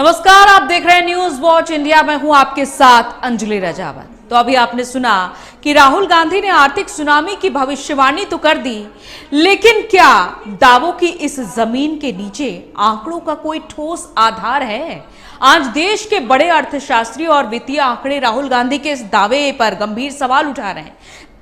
नमस्कार, आप देख रहे हैं न्यूज वॉच इंडिया। मैं हूं आपके साथ अंजलि रजावत। तो अभी आपने सुना कि राहुल गांधी ने आर्थिक सुनामी की भविष्यवाणी तो कर दी, लेकिन क्या दावों की इस जमीन के नीचे आंकड़ों का कोई ठोस आधार है? आज देश के बड़े अर्थशास्त्री और वित्तीय आंकड़े राहुल गांधी के इस दावे पर गंभीर सवाल उठा रहे हैं।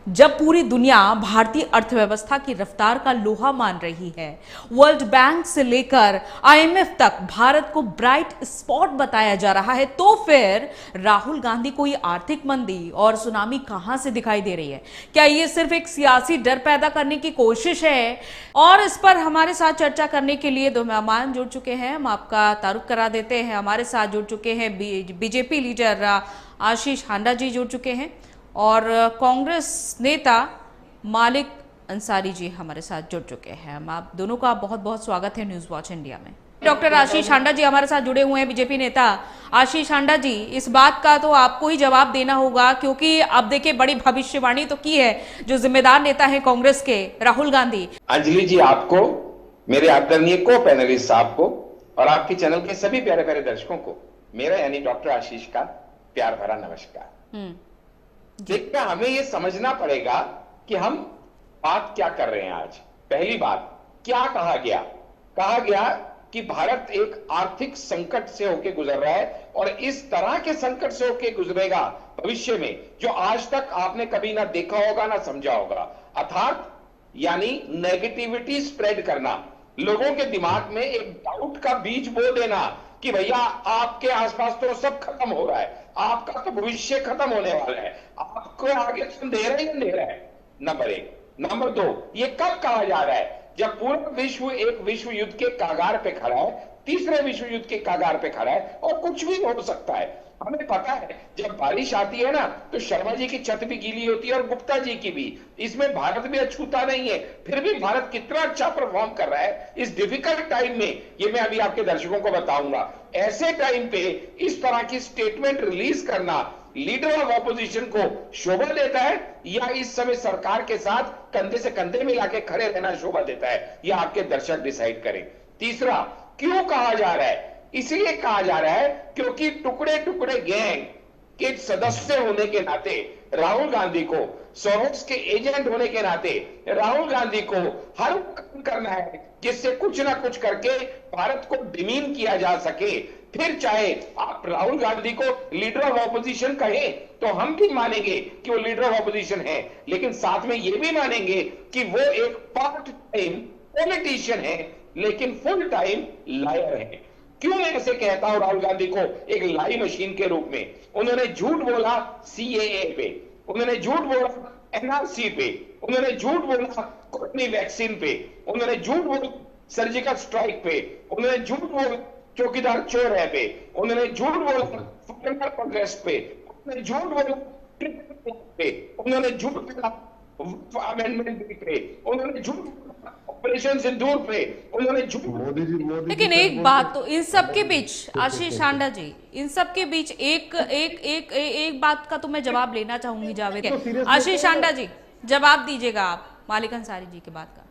जब पूरी दुनिया भारतीय अर्थव्यवस्था की रफ्तार का लोहा मान रही है, वर्ल्ड बैंक से लेकर आईएमएफ तक भारत को ब्राइट स्पॉट बताया जा रहा है, तो फिर राहुल गांधी को ये आर्थिक मंदी और सुनामी कहां से दिखाई दे रही है? क्या ये सिर्फ एक सियासी डर पैदा करने की कोशिश है? और इस पर हमारे साथ चर्चा करने के लिए दो मेहमान जुड़ चुके हैं। हम आपका तारुफ करा देते हैं। हमारे साथ जुड़ चुके हैं बीजेपी लीडर आशीष हांडा जी जुड़ चुके हैं, और कांग्रेस नेता मालिक अंसारी जी हमारे साथ जुड़ चुके हैं। हम आप दोनों का बहुत बहुत स्वागत है न्यूज वॉच इंडिया में। डॉक्टर आशीष हांडा जी हमारे साथ जुड़े हुए हैं, बीजेपी नेता। आशीष हांडा जी, इस बात का तो आपको ही जवाब देना होगा, क्योंकि अब देखिए बड़ी भविष्यवाणी तो की है जो जिम्मेदार नेता है कांग्रेस के राहुल गांधी। अंजलि जी, आपको, मेरे आदरणीय को पैनलिस्ट साहब को और आपके चैनल के सभी प्यारे प्यारे दर्शकों को मेरा यानी डॉक्टर आशीष का प्यार भरा नमस्कार। देखिए, हमें यह समझना पड़ेगा कि हम बात क्या कर रहे हैं आज। पहली बात, क्या कहा गया? कहा गया कि भारत एक आर्थिक संकट से होकर गुजर रहा है और इस तरह के संकट से होकर गुजरेगा भविष्य में जो आज तक आपने कभी ना देखा होगा ना समझा होगा। अर्थात यानी नेगेटिविटी स्प्रेड करना, लोगों के दिमाग में एक डाउट का बीज बो देना कि भैया आपके आसपास तो सब खत्म हो रहा है, आपका तो भविष्य खत्म होने वाला है, आपको आगे अंधेरा ही अंधेरा है। नंबर एक। नंबर दो, ये कब कहा जा रहा है? जब पूरा विश्व एक विश्व युद्ध के कागार पे खड़ा है, तीसरे विश्व युद्ध के कागार पे खड़ा है और कुछ भी हो सकता है। हमें पता है जब बारिश आती है ना तो शर्मा जी की छत भी गीली होती है और गुप्ता जी की भी। इसमें भारत भी अछूता नहीं है, फिर भी भारत कितना अच्छा परफॉर्म कर रहा है इस डिफिकल्ट टाइम में, ये मैं अभी आपके दर्शकों को बताऊंगा। ऐसे टाइम पे इस तरह की स्टेटमेंट रिलीज करना लीडर ऑफ ऑपोजिशन को शोभा देता है या इस समय सरकार के साथ कंधे से कंधे मिला के खड़े रहना शोभा देता है? यह आपके दर्शक डिसाइड करें। तीसरा, क्यों कहा जा रहा है? इसलिए कहा जा रहा है क्योंकि टुकड़े टुकड़े गैंग के सदस्य होने के नाते राहुल गांधी को, सोरोस के एजेंट होने के नाते राहुल गांधी को हर काम करना है जिससे कुछ ना कुछ करके भारत को डिमीन किया जा सके। फिर चाहे आप राहुल गांधी को लीडर ऑफ ऑपोजिशन कहें तो हम भी मानेंगे कि वो लीडर ऑफ ऑपोजिशन है, लेकिन साथ में ये भी मानेंगे कि वो एक पार्ट टाइम पॉलिटिशियन है लेकिन फुल टाइम लायर है। क्यों मैं ऐसे कहता हूं राहुल गांधी को एक लाई मशीन के रूप में? उन्होंने झूठ बोला सीएए पे, उन्होंने झूठ बोला एनआरसी पे, उन्होंने झूठ बोला कोरोना वैक्सीन पे, उन्होंने झूठ बोला सर्जिकल स्ट्राइक पे, उन्होंने झूठ बोला चौकीदार चोर है पे, उन्होंने झूठ बोला फॉरेनर प्रोग्रेस पे, उन्होंने झूठ बोला पे, उन्होंने झूठ बोला अमेंडमेंट पे, उन्होंने झूठ ऑपरेशन सिंदूर पे, उन्होंने झूठ। लेकिन एक बात तो इन सब के बीच, आशीष हांडा जी, इन सब के बीच एक एक एक एक बात का तो मैं जवाब लेना चाहूंगी जावेद। आशीष हांडा जी, जवाब दीजिएगा आप मालिक अंसारी जी की बात का।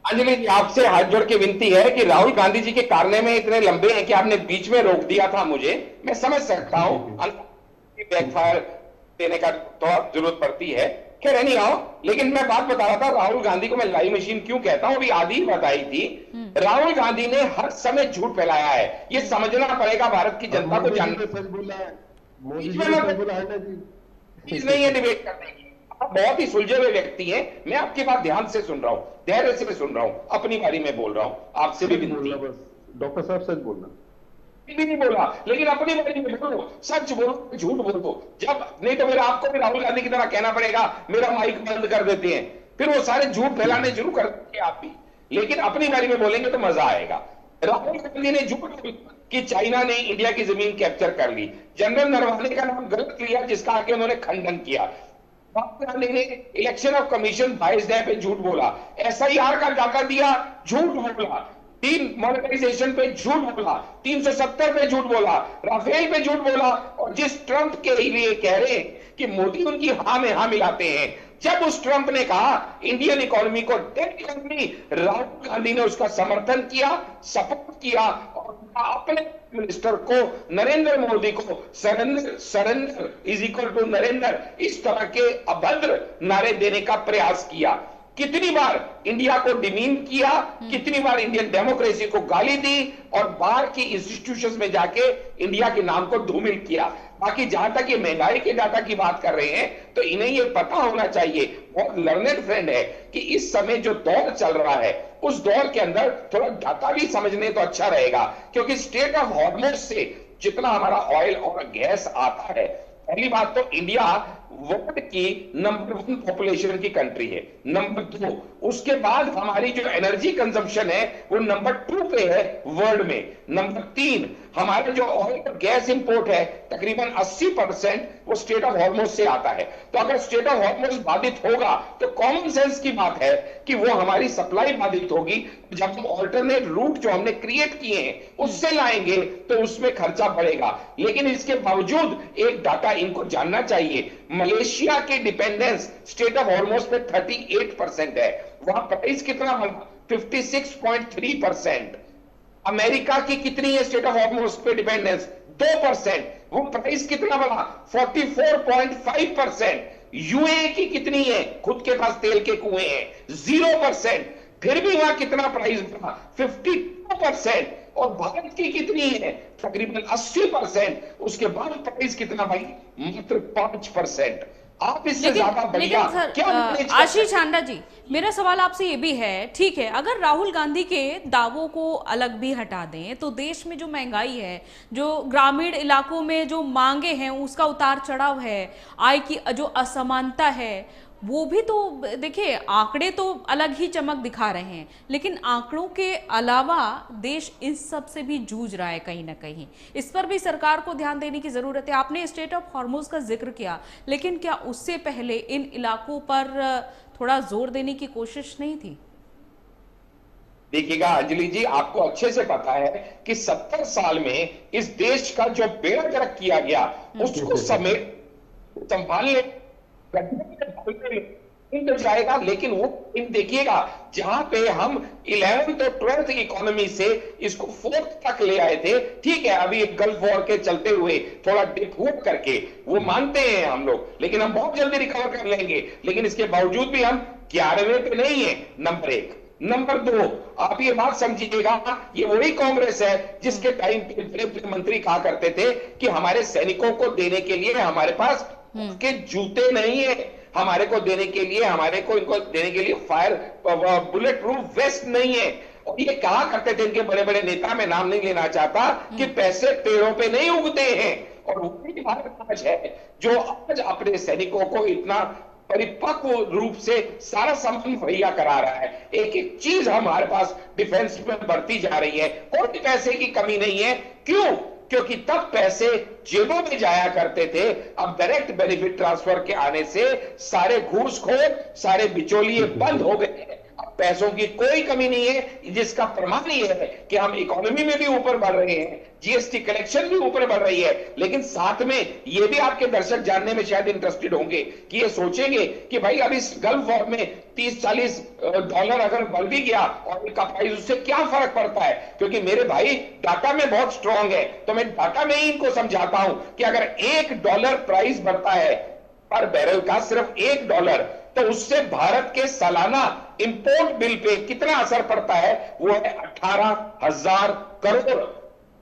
अंजलि जी, आपसे हाथ जोड़ के विनती है कि राहुल गांधी जी के कारनामे इतने लंबे हैं कि आपने बीच में रोक दिया था मुझे, मैं समझ सकता हूं बैकफायर देने का तो जरूरत पड़ती है। खैर नहीं आओ, लेकिन मैं बात बता रहा था राहुल गांधी को मैं लाई मशीन क्यों कहता हूं, अभी आदि ही बताई थी। राहुल गांधी ने हर समय झूठ फैलाया है, ये समझना पड़ेगा भारत की जनता को। जानना चीज नहीं है डिबेट करने की। आप बहुत ही सुलझे हुए व्यक्ति हैं, मैं आपकी बात ध्यान से सुन रहा हूं, धैर्य से सुन रहा हूं, अपनी बारी में बोल रहा हूं, आपसे भी विनती। डॉक्टर साहब सच बोलना भी नहीं बोला, लेकिन अपनी बारी में बोलो, सच बोलो, झूठ बोलो। जब नहीं तो मेरा आपको भी राहुल गांधी की तरह कहना पड़ेगा मेरा माइक बंद कर देते हैं, फिर वो सारे झूठ फैलाने शुरू कर देंगे आप भी। लेकिन अपनी बारी में बोलेंगे तो मजा आएगा। राहुल गांधी ने झूठ कि चाइना ने इंडिया की जमीन कैप्चर कर ली, जनरल नरवाने का नाम गलत लिया जिसका आगे उन्होंने खंडन किया। राहुल गांधी ने इलेक्शन ऑफ कमीशन बाइस डे पे झूठ बोला, एसआईआर का डाटा दिया, झूठ बोला, तीन मॉनेटाइजेशन पे झूठ बोला, 370 पे झूठ बोला, राफेल पे झूठ बोला, और जिस ट्रंप के लिए कह रहे हैं कि मोदी उनकी हां में हां मिलाते हैं, जब उस ट्रंप ने कहा इंडियन इकोनॉमी को डेट इकोनॉमी, राहुल गांधी ने उसका समर्थन किया, सपोर्ट किया और अपने मिनिस्टर को, नरेंद्र मोदी को surrender is equal to Narendra, इस तरह के अभद्र नारे देने का प्रयास किया। कितनी बार इंडिया को डिमीन किया, कितनी बार इंडियन डेमोक्रेसी को गाली दी और बाहर की इंस्टीट्यूशंस में जाके इंडिया के नाम को धूमिल किया। बाकी जहां तक ये महंगाई के डाटा की बात कर रहे हैं तो इन्हें ये पता होना चाहिए, बहुत लर्नेड फ्रेंड है, कि इस समय जो दौर चल रहा है उस दौर के अंदर थोड़ा डाटा भी समझने तो अच्छा रहेगा, क्योंकि स्टेट ऑफ हॉर्मोज से जितना हमारा ऑयल और गैस आता है, पहली बात तो इंडिया वर्ल्ड की नंबर 1 पॉपुलेशन की कंट्री है, नंबर 2 उसके बाद हमारी जो एनर्जी कंजम्पशन है वो नंबर 2 पे है वर्ल्ड में, नंबर 3 हमारा जो ऑयल और गैस इंपोर्ट है तकरीबन 80% वो स्टेट ऑफ हॉर्मोज से आता है। तो अगर स्टेट ऑफ हॉर्मोज बाधित होगा तो कॉमन सेंस की बात है कि वो हमारी सप्लाई बाधित होगी। जब हम ऑल्टरनेट रूट जो हमने क्रिएट किए हैं उससे लाएंगे तो उसमें खर्चा बढ़ेगा। लेकिन इसके बावजूद एक डाटा इनको जानना चाहिए, मलेशिया की डिपेंडेंस स्टेट ऑफ हॉर्मोज पे 38% है, वहां प्राइस कितना बना 56.3%। अमेरिका की कितनी है स्टेट ऑफ हॉर्मोज पे डिपेंडेंस 2%, वो प्राइस कितना बना 44.5%। यूएई की कितनी है, खुद के पास तेल के कुएं हैं 0%, फिर भी वहां कितना प्राइस बढ़ा 52%। और भारत की कितनी है तकरीबन 80%, उसके बाद प्राइस कितना भाई मात्र 5%। आप इससे ज्यादा बढ़िया क्या आशीष हांडा जी, मेरा सवाल आपसे ये भी है, ठीक है अगर राहुल गांधी के दावों को अलग भी हटा दें तो देश में जो महंगाई है, जो ग्रामीण इलाकों में जो मांगे हैं उसका उतार चढ़ाव है, आय की जो असमानता है वो भी तो देखिए, आंकड़े तो अलग ही चमक दिखा रहे हैं, लेकिन आंकड़ों के अलावा देश इस सब से भी जूझ रहा है कहीं ना कहीं। इस पर भी सरकार को ध्यान देने की जरूरत है। आपने स्टेट ऑफ हॉर्मोज का जिक्र किया, लेकिन क्या उससे पहले इन इलाकों पर थोड़ा जोर देने की कोशिश नहीं थी? देखिएगा अंजलि जी, आपको अच्छे से पता है कि 70 साल में इस देश का जो बेड़ा गर्क किया गया उसको समेत संभालने तो जाएगा। लेकिन वो देखिएगा जहां पे हम 11th और 12th इकोनॉमी से इसको 4th तक ले आए थे, ठीक है अभी एक गल्फ वॉर के चलते हुए थोड़ा डिप हुआ करके वो मानते हैं हम लोग, लेकिन हम बहुत जल्दी रिकवर कर लेंगे। लेकिन इसके बावजूद भी हम 11वें पे नहीं है, नंबर 1। नंबर 2, आप ये बात समझिएगा, ये वही कांग्रेस है जिसके टाइम पे मंत्री कहा करते थे कि हमारे सैनिकों को देने के लिए हमारे पास के जूते नहीं है, हमारे को देने के लिए, हमारे को इनको देने के लिए फायर बुलेट प्रूफ वेस्ट नहीं है। और ये कहा करते थे इनके बड़े बड़े नेता, मैं नाम नहीं लेना चाहता, कि पैसे पेड़ों पे नहीं उगते हैं। और वही भारत आज है जो आज अपने सैनिकों को इतना परिपक्व रूप से सारा सामान मुहैया करा रहा है। एक एक चीज हमारे पास डिफेंस में बढ़ती जा रही है, कोई पैसे की कमी नहीं है। क्यों? क्योंकि तब पैसे जेबों में जाया करते थे, अब डायरेक्ट बेनिफिट ट्रांसफर के आने से सारे घूसखोर, सारे बिचौलिए बंद हो गए। अब पैसों की कोई कमी नहीं है, जिसका प्रमाण ये है कि हम इकोनॉमी में भी ऊपर बढ़ रहे हैं, जीएसटी कलेक्शन भी ऊपर बढ़ रही है। लेकिन साथ में ये भी आपके दर्शक जानने में शायद इंटरेस्टेड होंगे कि ये सोचेंगे कि भाई अब इस गल्फ वॉर में 30-40 डॉलर अगर बढ़ भी गया और इनका प्राइस, उससे क्या फर्क पड़ता है? क्योंकि मेरे भाई डाटा में बहुत स्ट्रांग है, तो मैं डाटा में ही इनको समझाता हूं कि अगर $1 प्राइस बढ़ता है पर बैरल का, सिर्फ $1, तो उससे भारत के सालाना इंपोर्ट बिल पे कितना असर पड़ता है? वो है 18,000 करोड़।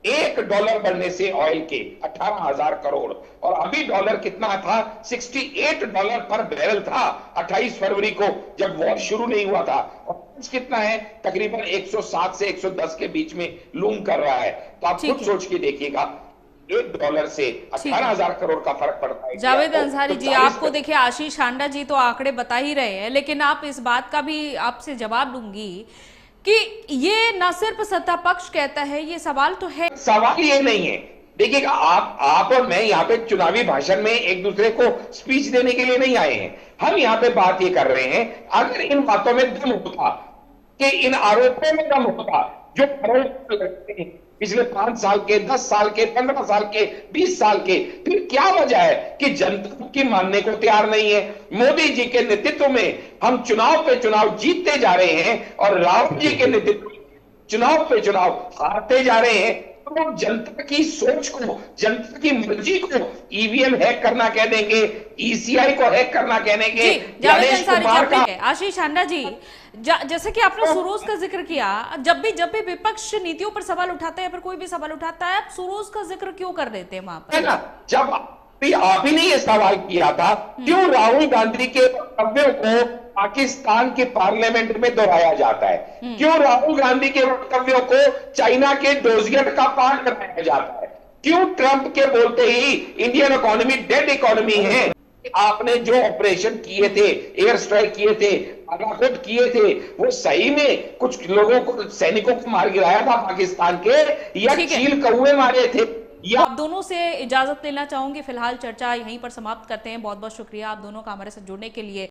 $1 बढ़ने से ऑयल के 18,000 करोड़। और अभी डॉलर कितना था? $68 पर बैरल था 28 फरवरी को, जब वॉर शुरू नहीं हुआ था। और कितना है? तकरीबन 107 से 110 के बीच में लूम कर रहा है। तो आप खुद सोच के देखिएगा, $1 से 18,000 करोड़ का फर्क पड़ता है। जावेद अंसारी जी, आपको देखिए आशीष हांडा जी तो आंकड़े बता ही रहे हैं, लेकिन आप इस बात का भी आपसे जवाब दूंगी कि ये न सिर्फ सत्ता पक्ष कहता है, ये सवाल तो है। सवाल ये नहीं है, देखिएगा आप और मैं यहाँ पे चुनावी भाषण में एक दूसरे को स्पीच देने के लिए नहीं आए हैं। हम यहाँ पे बात ये कर रहे हैं, अगर इन बातों में दम होता, कि इन आरोपों में दम होता जो लगते हैं पिछले 5 साल के, 10 साल के, 15 साल के, 20 साल के? फिर क्या वजह है कि जनता की मानने को तैयार नहीं है? मोदी जी के नेतृत्व में हम चुनाव पे चुनाव जीतते जा रहे हैं और राहुल जी के नेतृत्व में चुनाव पे चुनाव हारते जा रहे हैं। तो जनता की सोच को, जनता की मर्जी को ईवीएम हैक करना कह देंगे, ईसीआई को हैक करना कह देंगे। जावेद अंसारी जी, आशीष हांडा जी, जैसे कि आपने सुरोज का जिक्र किया, जब भी विपक्ष नीतियों पर सवाल उठाता है या फिर कोई भी सवाल उठाता है, आप सुरोज का जिक्र क्यों कर देते हैं वहां पर? जब आप ही ने ये सवाल किया था, क्यों राहुल गांधी के वक्तव्यों को पाकिस्तान के पार्लियामेंट में दोहराया जाता है? क्यों राहुल गांधी के वक्तव्यों को चाइना के डोजियर का पाठ कराया जाता है? क्यों ट्रंप के बोलते ही इंडियन इकोनॉमी डेड इकोनॉमी है? आपने जो ऑपरेशन किए थे, एयर स्ट्राइक किए थे, बालाकोट किए थे, वो सही में कुछ लोगों को, सैनिकों को मार गिराया था पाकिस्तान के, या चील कौवे मारे थे? आप दोनों से इजाजत लेना चाहूंगी, फिलहाल चर्चा यहीं पर समाप्त करते हैं। बहुत बहुत शुक्रिया आप दोनों का हमारे साथ जुड़ने के लिए।